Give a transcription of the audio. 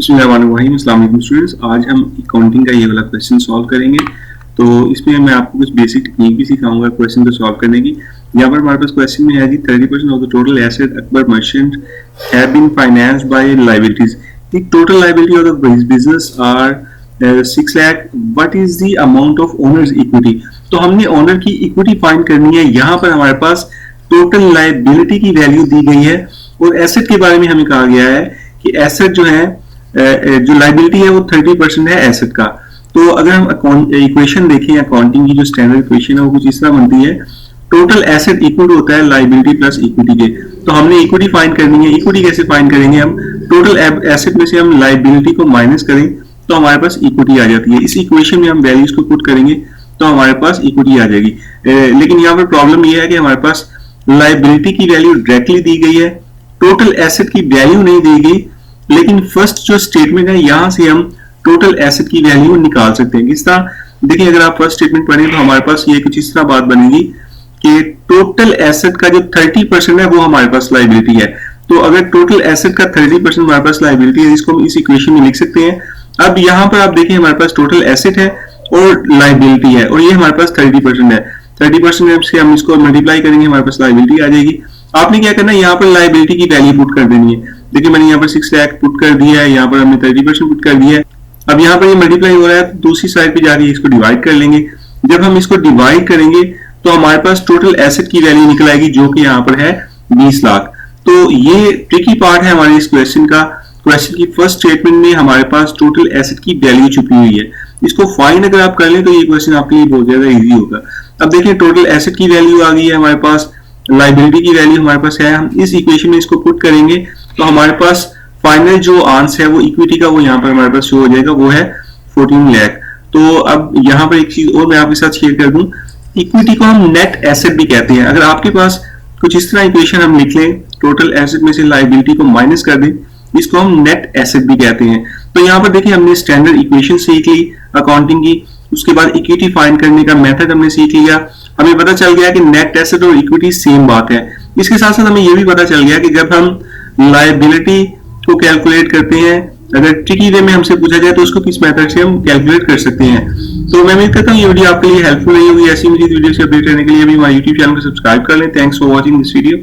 बिस्मिल्लाहिर्रहमानिर्रहीम। अस्सलाम वालेकुम स्टूडेंट्स, आज हम अकाउंटिंग का ये वाला क्वेश्चन सॉल्व करेंगे। तो इसमें मैं आपको कुछ बेसिक टेक्निक भी सिखाऊंगा क्वेश्चन को सॉल्व करने की। यहाँ पर हमारे पास क्वेश्चन में है जी 30% of the total asset Akbar Merchant have been financed by liabilities. The total liability of the business are 6 lakh. What is the amount of owners equity. तो हमने ओनर की इक्विटी फाइंड करनी है। यहाँ पर हमारे पास टोटल लायबिलिटी की वैल्यू दी गई है और एसेट के बारे में हमें कहा गया है कि एसेट जो है जो लायबिलिटी है वो 30% है एसेट का। तो अगर हम इक्वेशन देखें अकाउंटिंग की जो स्टैंडर्ड इक्वेशन है वो कुछ इस तरह बनती है, टोटल एसेट इक्वल होता है लायबिलिटी प्लस इक्विटी के। तो हमने इक्विटी फाइंड करनी है। इक्विटी कैसे फाइंड करेंगे, हम टोटल एसेट में से हम लायबिलिटी को माइनस करें तो हमारे पास इक्विटी आ जाती है। इस इक्वेशन में हम वैल्यूज को पुट करेंगे तो हमारे पास इक्विटी आ जाएगी। लेकिन यहाँ पर प्रॉब्लम यह है कि हमारे पास लायबिलिटी की वैल्यू डायरेक्टली दी गई है, टोटल एसेट की वैल्यू नहीं दी गई। लेकिन फर्स्ट जो स्टेटमेंट है यहां से हम टोटल एसेट की वैल्यू निकाल सकते हैं। किस तरह, देखिए अगर आप फर्स्ट स्टेटमेंट पढ़ें तो हमारे पास ये कुछ इस तरह बात बनेगी कि टोटल एसेट का जो 30% है वो हमारे पास लायबिलिटी है। तो अगर टोटल एसेट का 30% हमारे पास लायबिलिटी है, इसको हम इस इक्वेशन में लिख सकते हैं। अब यहाँ पर आप देखिए हमारे पास टोटल एसेट है और लायबिलिटी है और ये हमारे पास 30% है। 30% से हम इसको मल्टीप्लाई करेंगे, हमारे पास लायबिलिटी आ जाएगी। आपने क्या करना है, यहाँ पर लायबिलिटी की वैल्यू पुट कर देनी है। देखिए मैंने यहाँ पर 6 लाख पुट कर दिया है, यहाँ पर हमने 30% पुट कर दिया है। अब यहाँ पर ये मल्टीप्लाई हो रहा है तो दूसरी साइड पे जाके इसको डिवाइड कर लेंगे। जब हम इसको डिवाइड करेंगे तो हमारे पास टोटल एसेट की वैल्यू निकल आएगी जो कि यहाँ पर है 20 लाख। तो ये ट्रिकी पार्ट है हमारे इस क्वेश्चन का। क्वेश्चन की फर्स्ट स्टेटमेंट में हमारे पास टोटल एसेट की वैल्यू छुपी हुई है। इसको फाइंड अगर आप कर लें तो ये क्वेश्चन आपके लिए बहुत ज्यादा इजी होगा। अब देखिए टोटल एसेट की वैल्यू आ गई है हमारे पास, लायबिलिटी की वैल्यू हमारे पास है। हम इस इक्वेशन में इसको पुट करेंगे तो हमारे पास फाइनल जो आंसर है वो इक्विटी का वो यहाँ पर हमारे पास शो हो जाएगा, वो है 14 लाख। तो अब यहाँ पर एक चीज और मैं आपके साथ शेयर कर दूं, इक्विटी को हम नेट एसेट भी कहते हैं। अगर आपके पास कुछ इस तरह इक्वेशन हम लिख लें, टोटल एसेट में से लायबिलिटी को माइनस कर दें, इसको हम नेट एसेट भी कहते हैं। तो यहाँ पर देखिए हमने स्टैंडर्ड इक्वेशन सीख ली अकाउंटिंग की, उसके बाद इक्विटी फाइंड करने का मेथड हमने सीख लिया। हमें पता चल गया कि नेट एसेट और इक्विटी सेम बात है। इसके साथ साथ हमें यह भी पता चल गया कि जब हम लायबिलिटी को कैलकुलेट करते हैं, अगर ट्रिकी वे में हमसे पूछा जाए तो उसको किस मेथड से हम कैलकुलेट कर सकते हैं। तो मैं उम्मीद करता हूँ ये वीडियो आपके लिए हेल्पफुल रही होगी। ऐसी मुझे वीडियो से अपडेट रहने के लिए अभी हमारे YouTube चैनल को सब्सक्राइब कर लें। Thanks for watching this video.